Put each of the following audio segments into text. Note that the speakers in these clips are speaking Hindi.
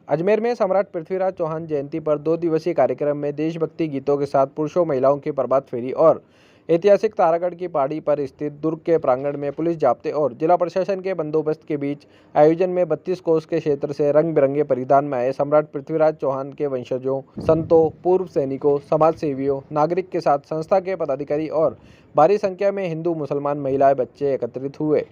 अजमेर में सम्राट पृथ्वीराज चौहान जयंती पर 2 दिवसीय कार्यक्रम में देशभक्ति गीतों के साथ पुरुषों महिलाओं की प्रभात फेरी और ऐतिहासिक तारागढ़ की पहाड़ी पर स्थित दुर्ग के प्रांगण में पुलिस जाब्ते और जिला प्रशासन के बंदोबस्त के बीच आयोजन में 32 कोस के क्षेत्र से रंग बिरंगे परिधान में आए सम्राट पृथ्वीराज चौहान के वंशजों, संतों, पूर्व सैनिकों, समाज सेवियों, नागरिक के साथ संस्था के पदाधिकारी और भारी संख्या में हिंदू, मुसलमान, महिलाएं, बच्चे एकत्रित हुए।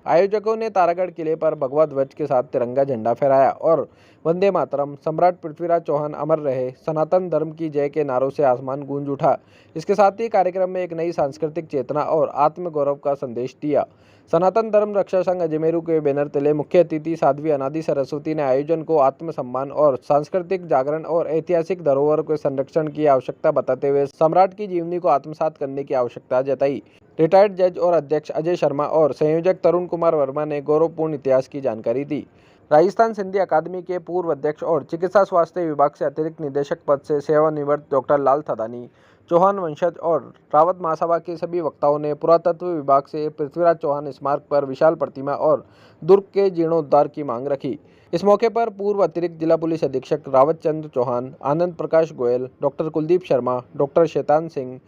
आयोजकों ने तारागढ़ किले पर भगवा ध्वज के साथ तिरंगा झंडा फहराया और वंदे मातरम, सम्राट पृथ्वीराज चौहान अमर रहे, सनातन धर्म की जय के नारों से आसमान गूंज उठा। इसके साथ ही कार्यक्रम में एक नई सांस्कृतिक चेतना और आत्मगौरव का संदेश दिया। सनातन धर्म रक्षा संघ अजमेरू के बैनर तले मुख्य अतिथि साध्वी अनादि सरस्वती ने आयोजन को आत्मसम्मान और सांस्कृतिक जागरण और ऐतिहासिक धरोहर के संरक्षण की आवश्यकता बताते हुए सम्राट की जीवनी को आत्मसात करने की आवश्यकता जताई। रिटायर्ड जज और अध्यक्ष अजय शर्मा और संयोजक तरुण कुमार वर्मा ने गौरवपूर्ण इतिहास की जानकारी दी। राजस्थान सिंधी अकादमी के पूर्व अध्यक्ष और चिकित्सा स्वास्थ्य विभाग से अतिरिक्त निदेशक पद से सेवानिवृत्त डॉक्टर लाल थदानी, चौहान वंशज और रावत महासभा के सभी वक्ताओं ने पुरातत्व विभाग से पृथ्वीराज चौहान स्मारक पर विशाल प्रतिमा और दुर्ग के जीर्णोद्धार की मांग रखी। इस मौके पर पूर्व अतिरिक्त जिला पुलिस अधीक्षक रावत चंद्र चौहान, आनंद प्रकाश गोयल, डॉक्टर कुलदीप शर्मा, डॉक्टर शैतान सिंह,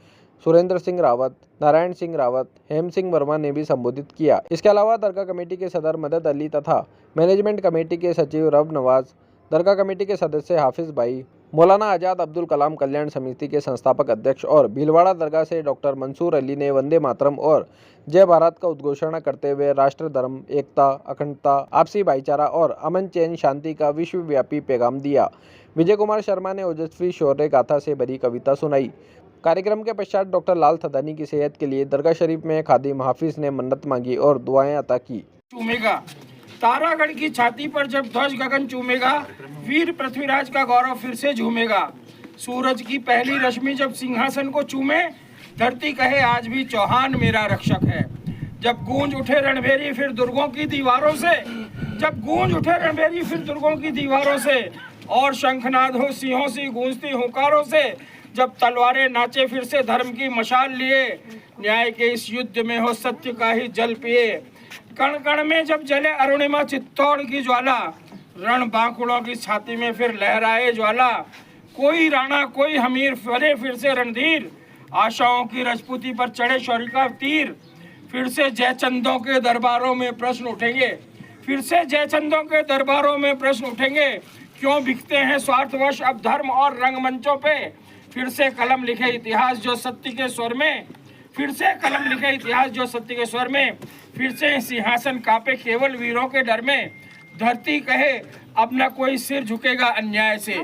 सुरेंद्र सिंह रावत, नारायण सिंह रावत, हेम सिंह वर्मा ने भी संबोधित किया। इसके अलावा दरगाह कमेटी के सदर मदद अली तथा मैनेजमेंट कमेटी के सचिव रब नवाज, दरगाह कमेटी के सदस्य हाफिज भाई, मौलाना आजाद अब्दुल कलाम कल्याण समिति के संस्थापक अध्यक्ष और भीलवाड़ा दरगाह से डॉक्टर मंसूर अली ने वंदे मातरम और जय भारत का उद्घोषणा करते हुए राष्ट्र धर्म, एकता, अखंडता, आपसी भाईचारा और अमन चैन शांति का विश्वव्यापी पैगाम दिया। विजय कुमार शर्मा ने ओजस्वी शौर्य गाथा से भरी कविता सुनाई। कार्यक्रम के पश्चात डॉक्टर लाल थदानी की सेहत के लिए दरगाह शरीफ में खादिम हाफिज ने मन्नत मांगी और दुआएं अता की। चूमेगा तारागढ़ की छाती पर जब ध्वज गगन चूमेगा, वीर पृथ्वीराज का गौरव फिर से झूमेगा। सूरज की पहली रश्मि जब सिंहासन को चूमे, धरती कहे आज भी चौहान मेरा रक्षक है। जब गूंज उठे रणभेरी फिर दुर्गों की दीवारों से, जब गूंज उठे रणभेरी फिर दुर्गों की दीवारों से, और शंखनाद हो सिंहों सी गूंजती हुंकारों से, जब तलवारें नाचे फिर से धर्म की मशाल लिए, न्याय के इस युद्ध में हो सत्य का ही जल पिए। कण कण में जब जले अरुणिमा चित्तौड़ की ज्वाला, रण बांकुड़ों की छाती में फिर लहराए ज्वाला। कोई राणा कोई हमीर फरे फिर से रणधीर, आशाओं की राजपूती पर चढ़े शौर्य का तीर। फिर से जयचंदों के दरबारों में प्रश्न उठेंगे, फिर से जयचंदों के दरबारों में प्रश्न उठेंगे। क्यों बिकते हैं स्वार्थवश अब धर्म और रंगमंचों पे। फिर से कलम लिखे इतिहास जो सत्य के स्वर में, फिर से कलम लिखे इतिहास जो सत्य के स्वर में। फिर से सिंहासन कांपे केवल वीरों के डर में। धरती कहे अब न कोई सिर झुकेगा अन्याय से,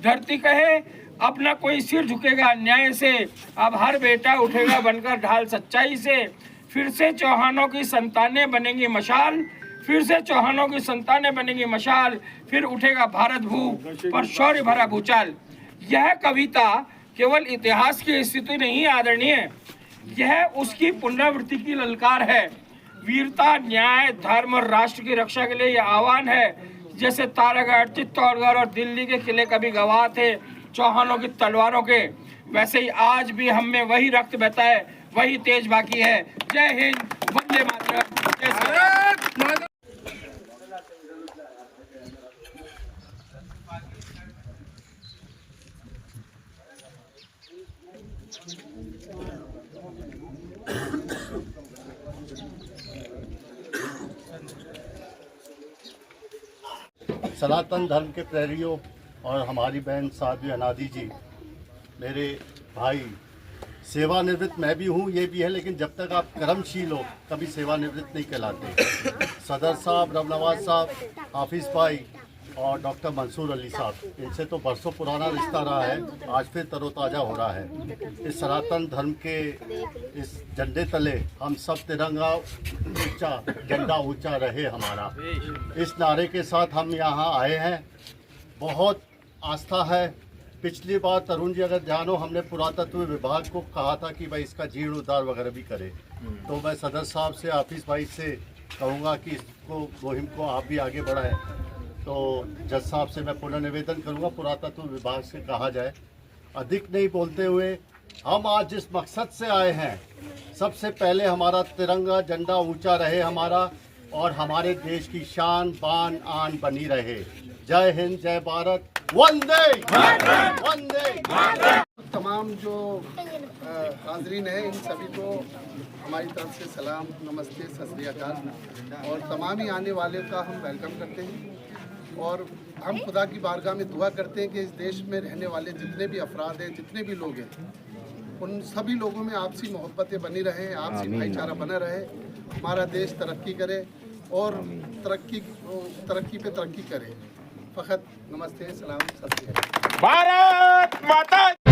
धरती कहे अब न कोई सिर झुकेगा अन्याय से। अब हर बेटा उठेगा बनकर ढाल सच्चाई से। फिर से चौहानों की संतानें बनेंगी मशाल, फिर से चौहानों की संतानें बनेंगी मशाल। फिर उठेगा भारत भू पर शौर्य भरा भूचाल। यह कविता केवल इतिहास की स्थिति नहीं आदरणीय, यह उसकी पुनरावृत्ति की ललकार है। वीरता, न्याय, धर्म और राष्ट्र की रक्षा के लिए यह आह्वान है। जैसे तारागढ़, चित्तौड़गढ़ और दिल्ली के किले कभी गवाह थे चौहानों की तलवारों के, वैसे ही आज भी हम में वही रक्त बहता है, वही तेज बाकी है। जय हिंद, वंदे मातरम, जय श्री राम। सनातन धर्म के प्रेरियों और हमारी बहन साध्वी अनादि जी, मेरे भाई, सेवानिवृत्त मैं भी हूँ, ये भी है, लेकिन जब तक आप कर्मशील हो कभी सेवानिवृत्त नहीं कहलाते। सदर साहब, रब नवाज साहब, हाफिज भाई और डॉक्टर मंसूर अली साहब, इनसे तो बरसों पुराना रिश्ता रहा है, आज फिर तरोताज़ा हो रहा है। इस सनातन धर्म के इस झंडे तले हम सब तिरंगा ऊंचा, झंडा ऊंचा रहे हमारा, इस नारे के साथ हम यहाँ आए हैं। बहुत आस्था है। पिछली बार तरुण जी अगर जानो, हमने पुरातत्व विभाग को कहा था कि भाई इसका जीर्णोद्धार वगैरह भी करे, तो मैं सदर साहब से, हाफिज भाई से कहूँगा कि इसको मुहिम को आप भी आगे बढ़ाएं। तो जज साहब से मैं पुनः निवेदन करूंगा पुरातत्व विभाग से कहा जाए। अधिक नहीं बोलते हुए, हम आज जिस मकसद से आए हैं, सबसे पहले हमारा तिरंगा झंडा ऊंचा रहे हमारा, और हमारे देश की शान बान आन बनी रहे। जय हिंद, जय भारत, वंदे वंदे। तमाम जो हाजरीन हैं इन सभी को हमारी तरफ से सलाम, नमस्ते, सत श्री अकाल। और तमाम ही आने वाले का हम वेलकम करते हैं और हम खुदा की बारगाह में दुआ करते हैं कि इस देश में रहने वाले जितने भी अफराद हैं, जितने भी लोग हैं, उन सभी लोगों में आपसी मोहब्बतें बनी रहें, आपसी भाईचारा बना रहे, हमारा देश तरक्की करे और तरक्की पे तरक्की करे। फ़कत नमस्ते, सलाम, सत श्री अकाल। भारत माता